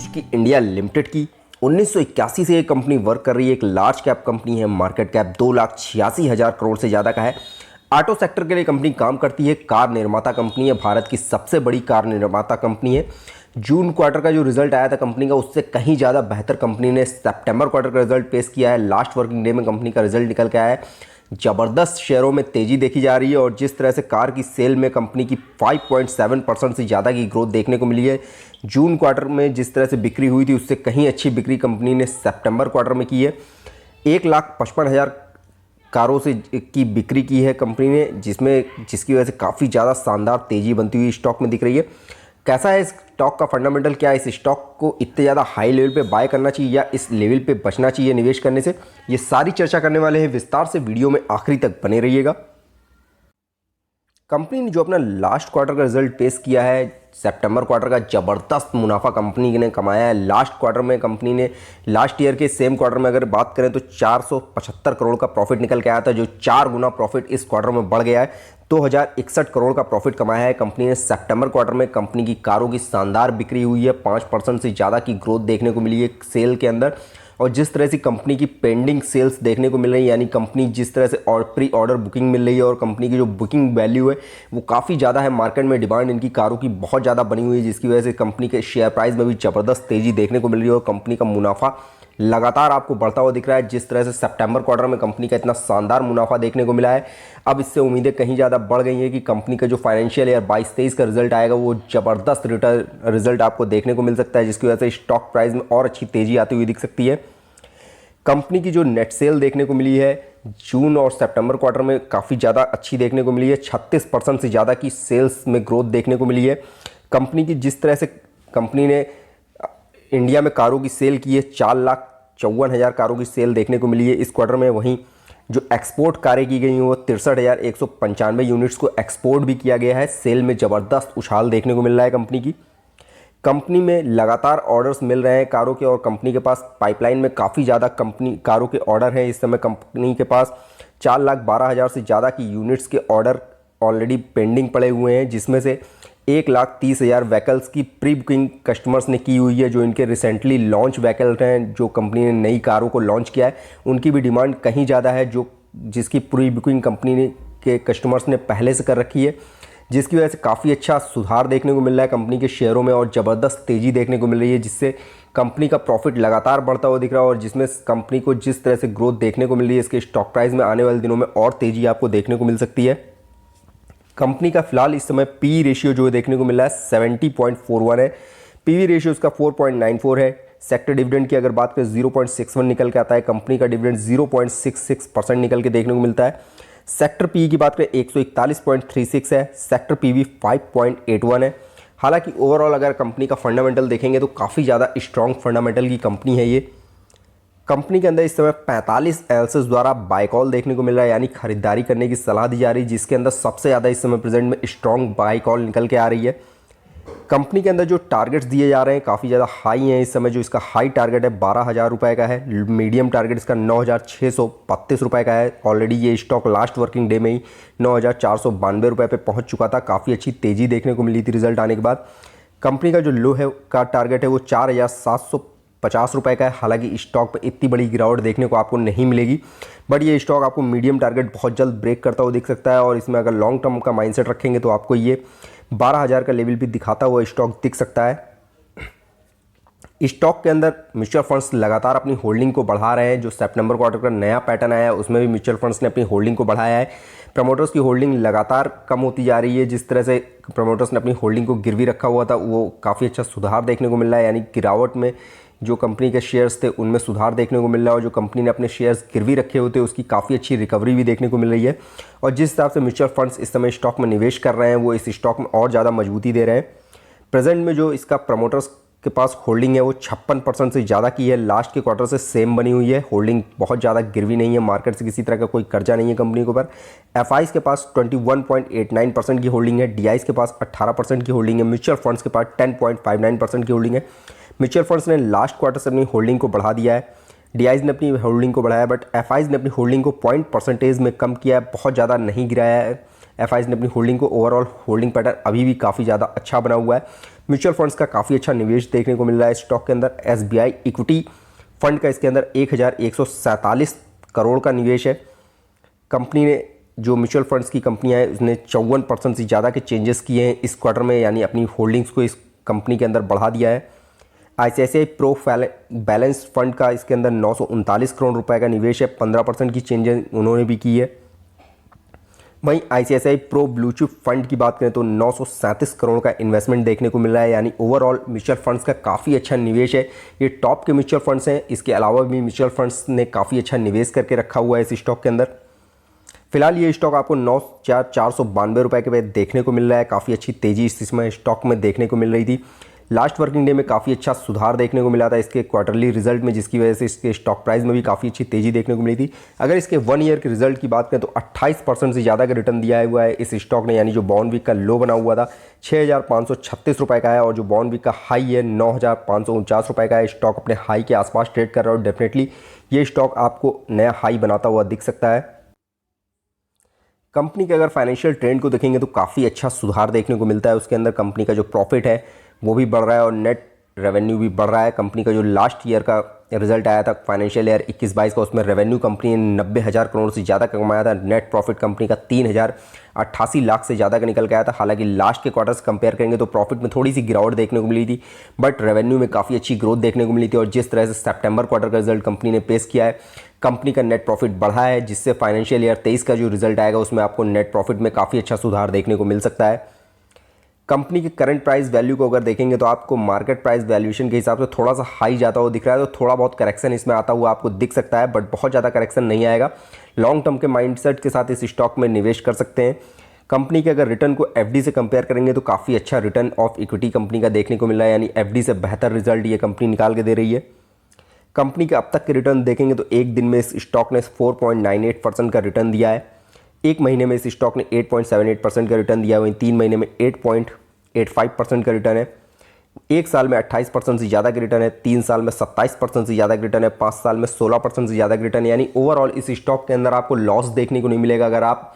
Suzuki India limited की 1981 से ये कंपनी वर्क कर रही है। एक लार्ज कैप कंपनी है, मार्केट कैप 2,86,000 करोड़ से ज़्यादा का है। ऑटो सेक्टर के लिए कंपनी काम करती है। कार निर्माता कंपनी है, भारत की सबसे बड़ी कार निर्माता कंपनी है। जून क्वार्टर का जो रिजल्ट आया था कंपनी का, उससे कहीं ज़्यादा बेहतर कंपनी ने सितंबर क्वार्टर का रिजल्ट पेश किया है। लास्ट वर्किंग डे में कंपनी का रिजल्ट निकल के आया है। ज़बरदस्त शेयरों में तेज़ी देखी जा रही है और जिस तरह से कार की सेल में कंपनी की 5.7% से ज़्यादा की ग्रोथ देखने को मिली है। जून क्वार्टर में जिस तरह से बिक्री हुई थी, उससे कहीं अच्छी बिक्री कंपनी ने सितंबर क्वार्टर में की है। 1,55,000 कारों से की बिक्री की है कंपनी ने, जिसकी वजह से काफ़ी ज़्यादा शानदार तेज़ी बनती हुई स्टॉक में दिख रही है। कैसा है इस स्टॉक का फंडामेंटल, क्या इस स्टॉक को इतने ज़्यादा हाई लेवल पे बाय करना चाहिए या इस लेवल पे बचना चाहिए निवेश करने से, ये सारी चर्चा करने वाले हैं विस्तार से। वीडियो में आखिरी तक बने रहिएगा। कंपनी ने जो अपना लास्ट क्वार्टर का रिजल्ट पेश किया है, सितंबर क्वार्टर का ज़बरदस्त मुनाफा कंपनी ने कमाया है। लास्ट क्वार्टर में कंपनी ने लास्ट ईयर के सेम क्वार्टर में अगर बात करें तो 475 करोड़ का प्रॉफिट निकल के आया था, जो 4 गुना प्रॉफिट इस क्वार्टर में बढ़ गया है। 2061 करोड़ का प्रॉफिट कमाया है कंपनी ने। सितंबर क्वार्टर में कंपनी की कारों की शानदार बिक्री हुई है, 5% से ज़्यादा की ग्रोथ देखने को मिली है सेल के अंदर। और जिस तरह से कंपनी की पेंडिंग सेल्स देखने को मिल रही है, यानी कंपनी जिस तरह से प्री ऑर्डर बुकिंग मिल रही है और कंपनी की जो बुकिंग वैल्यू है वो काफ़ी ज़्यादा है। मार्केट में डिमांड इनकी कारों की बहुत ज़्यादा बनी हुई है, जिसकी वजह से कंपनी के शेयर प्राइस में भी ज़बरदस्त तेज़ी देखने को मिल रही है और कंपनी का मुनाफा लगातार आपको बढ़ता हुआ दिख रहा है। जिस तरह से सितंबर क्वार्टर में कंपनी का इतना शानदार मुनाफा देखने को मिला है, अब इससे उम्मीदें कहीं ज़्यादा बढ़ गई हैं कि कंपनी का जो फाइनेंशियल ईयर 22-23 का रिजल्ट आएगा वो ज़बरदस्त रिजल्ट आपको देखने को मिल सकता है, जिसकी वजह से स्टॉक प्राइस में और अच्छी तेज़ी आती हुई दिख सकती है। कंपनी की जो नेट सेल देखने को मिली है जून और सितंबर क्वार्टर में काफ़ी ज़्यादा अच्छी देखने को मिली है। 36% से ज़्यादा की सेल्स में ग्रोथ देखने को मिली है। कंपनी की जिस तरह से कंपनी ने इंडिया में कारों की सेल की है, 4,54,000 कारों की सेल देखने को मिली है इस क्वार्टर में। वहीं जो एक्सपोर्ट कारें की गई हैं वो 63,195 यूनिट्स को एक्सपोर्ट भी किया गया है। सेल में ज़बरदस्त उछाल देखने को मिल रहा है कंपनी की। कंपनी में लगातार ऑर्डर्स मिल रहे हैं कारों के और कंपनी के पास पाइपलाइन में काफ़ी ज़्यादा कंपनी कारों के ऑर्डर हैं। इस समय कंपनी के पास 4,12,000 से ज़्यादा की यूनिट्स के ऑर्डर ऑलरेडी पेंडिंग पड़े हुए हैं, जिसमें से 1,30,000 व्हीकल्स की प्री बुकिंग कस्टमर्स ने की हुई है। जो इनके रिसेंटली लॉन्च व्हीकल हैं, जो कंपनी ने नई कारों को लॉन्च किया है, उनकी भी डिमांड कहीं ज़्यादा है, जिसकी प्री बुकिंग कंपनी ने के कस्टमर्स ने पहले से कर रखी है, जिसकी वजह से काफ़ी अच्छा सुधार देखने को मिल रहा है कंपनी के शेयरों में और ज़बरदस्त तेज़ी देखने को मिल रही है, जिससे कंपनी का प्रॉफिट लगातार बढ़ता हुआ दिख रहा है और जिसमें कंपनी को जिस तरह से ग्रोथ देखने को मिल रही है, इसके स्टॉक प्राइस में आने वाले दिनों में और तेज़ी आपको देखने को मिल सकती है। कंपनी का फिलहाल इस समय पी रेशियो जो देखने को मिल रहा है 70.41 है। पीवी रेशियो उसका 4.94 है। सेक्टर डिविडेंड की अगर बात करें 0.61 निकल के आता है। कंपनी का डिविडेंड 0.66% निकल के देखने को मिलता है। सेक्टर पी की बात करें 141.36 है। सेक्टर पीवी 5.81 है। हालांकि ओवरऑल अगर कंपनी का फंडामेंटल देखेंगे तो काफ़ी ज़्यादा स्ट्रॉन्ग फंडामेंटल की कंपनी है ये। कंपनी के अंदर इस समय 45 एनालिसिस द्वारा बाय कॉल देखने को मिल रहा है, यानी खरीदारी करने की सलाह दी जा रही है, जिसके अंदर सबसे ज़्यादा इस समय प्रेजेंट में स्ट्रॉन्ग बाय कॉल निकल के आ रही है। कंपनी के अंदर जो टारगेट्स दिए जा रहे हैं काफ़ी ज़्यादा हाई हैं इस समय। जो इसका हाई टारगेट है 12,000 रुपये का है। मीडियम टारगेट इसका 9,632 रुपये का है। ऑलरेडी ये स्टॉक लास्ट वर्किंग डे में ही 9,492 रुपये पे पहुंच चुका था। काफ़ी अच्छी तेज़ी देखने को मिली थी रिजल्ट आने के बाद। कंपनी का जो लो है का टारगेट है वो 4,750 रुपये का है। हालांकि स्टॉक पर इतनी बड़ी गिरावट देखने को आपको नहीं मिलेगी, बट ये स्टॉक आपको मीडियम टारगेट बहुत जल्द ब्रेक करता हुआ दिख सकता है और इसमें अगर लॉन्ग टर्म का माइंडसेट रखेंगे तो आपको ये 12,000 का लेवल भी दिखाता हुआ स्टॉक दिख सकता है। स्टॉक के अंदर म्यूचुअल फंड्स लगातार अपनी होल्डिंग को बढ़ा रहे हैं। जो सितंबर क्वार्टर का नया पैटर्न आया है उसमें भी म्यूचुअल फंड्स ने अपनी होल्डिंग को बढ़ाया है। प्रमोटर्स की होल्डिंग लगातार कम होती जा रही है। जिस तरह से प्रमोटर्स ने अपनी होल्डिंग को गिरवी रखा हुआ था, वो काफ़ी अच्छा सुधार देखने को मिल रहा है, यानी गिरावट में जो कंपनी के शेयर्स थे उनमें सुधार देखने को मिल रहा है और जो कंपनी ने अपने शेयर्स गिरवी रखे हुए थे उसकी काफ़ी अच्छी रिकवरी भी देखने को मिल रही है। और जिस हिसाब से म्यूचुअल फंड्स इस समय स्टॉक में निवेश कर रहे हैं वो इस स्टॉक में और ज़्यादा मजबूती दे रहे हैं। प्रेजेंट में जो इसका प्रमोटर्स के पास होल्डिंग है वो 56% से ज़्यादा की है। लास्ट के क्वार्टर से सेम बनी हुई है। होल्डिंग बहुत ज़्यादा गिरवी नहीं है। मार्केट से किसी तरह का कोई कर्जा नहीं है कंपनी के ऊपर। एफआईज के पास 21.89% की होल्डिंग है। डीआईज के पास 18% की होल्डिंग है। म्यूचुअल फंड्स के पास 10.59% की होल्डिंग है। म्यूचुअल फंड्स ने लास्ट क्वार्टर से अपनी होल्डिंग को बढ़ा दिया है। डीआईज ने अपनी होल्डिंग को बढ़ाया, बट एफआईज ने अपनी होल्डिंग को पॉइंट परसेंटेज में कम किया है, बहुत ज़्यादा नहीं गिराया है। एफआईज ने अपनी होल्डिंग को, ओवरऑल होल्डिंग पैटर्न अभी भी काफ़ी ज़्यादा अच्छा बना हुआ है। म्यूचुअल फंड्स का काफ़ी अच्छा निवेश देखने को मिल रहा है स्टॉक के अंदर। SBI इक्विटी फंड का इसके अंदर 1147 करोड़ का निवेश है। कंपनी ने जो म्यूचुअल फंड्स की कंपनियां है उसने 54% से ज़्यादा के चेंजेस किए हैं इस क्वार्टर में, यानी अपनी होल्डिंग्स को इस कंपनी के अंदर बढ़ा दिया है। ICICI प्रो बैलेंस फंड का इसके अंदर 939 करोड़ रुपए का निवेश है, 15% की चेंजेस उन्होंने भी की है। वहीं ICICI pro blue chip fund की बात करें तो 937 करोड़ का इन्वेस्टमेंट देखने को मिल रहा है, यानी ओवरऑल म्यूचुअल फंड्स का काफ़ी अच्छा निवेश है। ये टॉप के म्यूचुअल फंड्स हैं। इसके अलावा भी म्यूचुअल फंड्स ने काफ़ी अच्छा निवेश करके रखा हुआ है इस स्टॉक के अंदर। फिलहाल ये स्टॉक आपको 9,492 रुपये के पे देखने को मिल रहा है। काफ़ी अच्छी तेज़ी इसमें स्टॉक में देखने को मिल रही थी। लास्ट वर्किंग डे में काफ़ी अच्छा सुधार देखने को मिला था इसके क्वार्टरली रिजल्ट में, जिसकी वजह से इसके स्टॉक प्राइस में भी काफ़ी अच्छी तेज़ी देखने को मिली थी। अगर इसके 1 ईयर के रिजल्ट की बात करें तो 28% से ज़्यादा का रिटर्न दिया हुआ है इस स्टॉक ने, यानी जो बॉन्ड वीक का लो बना हुआ था 6,536 रुपये का है और जो बॉन्ड वीक का हाई है 9,549 रुपये का है। स्टॉक अपने हाई के आसपास ट्रेड कर रहा है और डेफिनेटली ये स्टॉक आपको नया हाई बनाता हुआ दिख सकता है। कंपनी के अगर फाइनेंशियल ट्रेंड को देखेंगे तो काफ़ी अच्छा सुधार देखने को मिलता है। उसके अंदर कंपनी का जो प्रॉफिट है वो भी बढ़ रहा है और नेट रेवेन्यू भी बढ़ रहा है। कंपनी का जो लास्ट ईयर का रिजल्ट आया था फाइनेंशियल ईयर 21-22 का, उसमें रेवेन्यू कंपनी ने 90,000 करोड़ से ज़्यादा का कमाया था। नेट प्रॉफिट कंपनी का 3,088 लाख से ज़्यादा का निकल के आया था। हालांकि लास्ट के क्वार्टर से कंपेयर करेंगे तो प्रॉफिट में थोड़ी सी गिरावट देखने को मिली थी, बट रेवेन्यू में काफ़ी अच्छी ग्रोथ देखने को मिली थी। और जिस तरह से सितंबर क्वार्टर का रिजल्ट कंपनी ने पेश किया है, कंपनी का नेट प्रॉफिट बढ़ा है, जिससे फाइनेंशियल ईयर 23 का जो रिजल्ट आएगा उसमें आपको नेट प्रॉफिट में काफ़ी अच्छा सुधार देखने को मिल सकता है। कंपनी के करंट प्राइस वैल्यू को अगर देखेंगे तो आपको मार्केट प्राइस वैल्यूएशन के हिसाब से थोड़ा सा हाई जाता हुआ दिख रहा है, तो थोड़ा बहुत करेक्शन इसमें आता हुआ आपको दिख सकता है, बट बहुत ज़्यादा करेक्शन नहीं आएगा। लॉन्ग टर्म के माइंडसेट के साथ इस स्टॉक में निवेश कर सकते हैं। कंपनी के अगर रिटर्न को FD से कंपेयर करेंगे तो काफ़ी अच्छा रिटर्न ऑफ इक्विटी कंपनी का देखने को मिल रहा है, यानी FD से बेहतर रिजल्ट ये कंपनी निकाल के दे रही है। कंपनी के अब तक के रिटर्न देखेंगे तो एक दिन में इस स्टॉक ने 4.98% का रिटर्न दिया है। एक महीने में इस स्टॉक ने 8.78% का रिटर्न दिया है। वहीं 3 महीने में 8.85% का रिटर्न है। एक साल में 28% से ज़्यादा का रिटर्न है। 3 साल में 27% से ज़्यादा का रिटर्न है। 5 साल में 16% से ज़्यादा का रिटर्न है। यानी ओवरऑल इस स्टॉक के अंदर आपको लॉस देखने को नहीं मिलेगा। अगर आप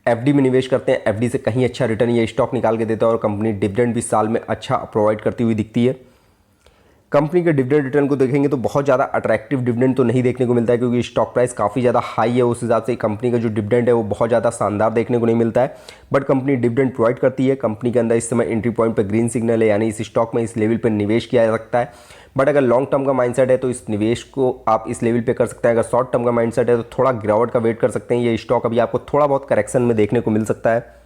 FD में निवेश करते हैं, FD से कहीं अच्छा रिटर्न ये स्टॉक निकाल के देता है और कंपनी डिविडेंड भी साल में अच्छा प्रोवाइड करती हुई दिखती है। कंपनी के डिविडेंड रिटर्न को देखेंगे तो बहुत ज़्यादा अट्रैक्टिव डिविडेंड तो नहीं देखने को मिलता है, क्योंकि स्टॉक प्राइस काफ़ी ज़्यादा हाई है। उस हिसाब से कंपनी का जो डिविडेंड है वो बहुत ज़्यादा शानदार देखने को नहीं मिलता है, बट कंपनी डिविडेंड प्रोवाइड करती है। कंपनी के अंदर इस समय एंट्री पॉइंट पर ग्रीन सिग्नल है, यानी इस स्टॉक में इस लेवल पर निवेश किया जा सकता है। बट अगर लॉन्ग टर्म का माइंडसेट है तो इस निवेश को आप इस लेवल पे कर सकते हैं। अगर शॉर्ट टर्म का माइंडसेट है तो थोड़ा गिरावट का वेट कर सकते हैं। ये स्टॉक अभी आपको थोड़ा बहुत करेक्शन में देखने को मिल सकता है।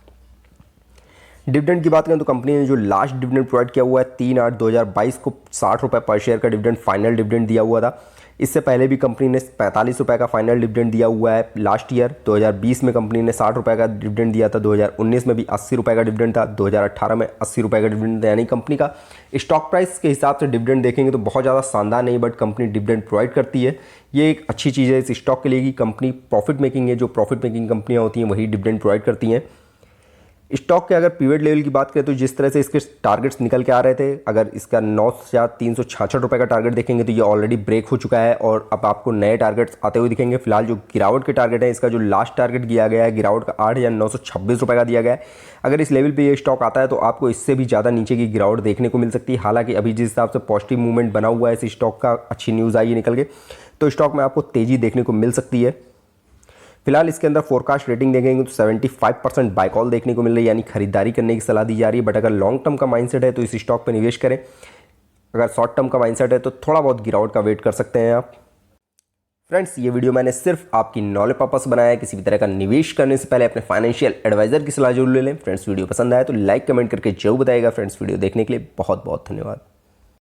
डिविडेंड की बात करें तो कंपनी ने जो लास्ट डिविडेंड प्रोवाइड किया हुआ है 3/8/2022 को 60 रुपये पर शेयर का डिविडेंड फाइनल डिविडेंड दिया हुआ था। इससे पहले भी कंपनी ने 45 रुपये का फाइनल डिविडेंड दिया हुआ है। लास्ट ईयर 2020 में कंपनी ने 60 रुपये का डिविडेंड दिया था। 2019 में भी 80 रुपये का डिविडेंड था। 2018 में 80 रुपये का डिविडेंड था। यानी कंपनी का स्टॉक प्राइस के हिसाब से डिविडेंड देखेंगे तो बहुत ज़्यादा शानदार नहीं, बट कंपनी डिविडेंड प्रोवाइड करती है। ये एक अच्छी चीज़ है इस स्टॉक के लिए कि कंपनी प्रॉफिट मेकिंग है। जो प्रॉफिट मेकिंग कंपनियाँ होती हैं वही डिविडेंड प्रोवाइड करती हैं। स्टॉक के अगर पीरियड लेवल की बात करें तो जिस तरह से इसके टारगेट्स निकल के आ रहे थे, अगर इसका 9,366 रुपये का टारगेट देखेंगे तो ये ऑलरेडी ब्रेक हो चुका है और अब आपको नए टारगेट्स आते हुए दिखेंगे। फिलहाल जो गिरावट के टारगेट है, इसका जो लास्ट टारगेट दिया गया है गिरावट का 8,926 रुपये का दिया गया है। अगर इस लेवल पे ये स्टॉक आता है तो आपको इससे भी ज़्यादा नीचे की गिरावट देखने को मिल सकती है। हालांकि अभी जिस हिसाब से पॉजिटिव मूवमेंट बना हुआ है इस स्टॉक का, अच्छी न्यूज़ आई है निकल के, तो स्टॉक में आपको तेज़ी देखने को मिल सकती है। फिलहाल इसके अंदर फोरकास्ट रेटिंग देखेंगे तो 75% बाय कॉल देखने को मिल रही है, यानी खरीदारी करने की सलाह दी जा रही है। बट अगर लॉन्ग टर्म का माइंडसेट है तो इस स्टॉक पर निवेश करें। अगर शॉर्ट टर्म का माइंडसेट है तो थोड़ा बहुत गिरावट का वेट कर सकते हैं आप। फ्रेंड्स, ये वीडियो मैंने सिर्फ आपकी नॉलेज पर्पस बनाया है। किसी भी तरह का निवेश करने से पहले अपने फाइनेंशियल एडवाइजर की सलाह जरूर ले लें। फ्रेंड्स, वीडियो पसंद आए तो लाइक कमेंट करके जरूर बताइएगा। फ्रेंड्स, वीडियो देखने के लिए बहुत बहुत धन्यवाद।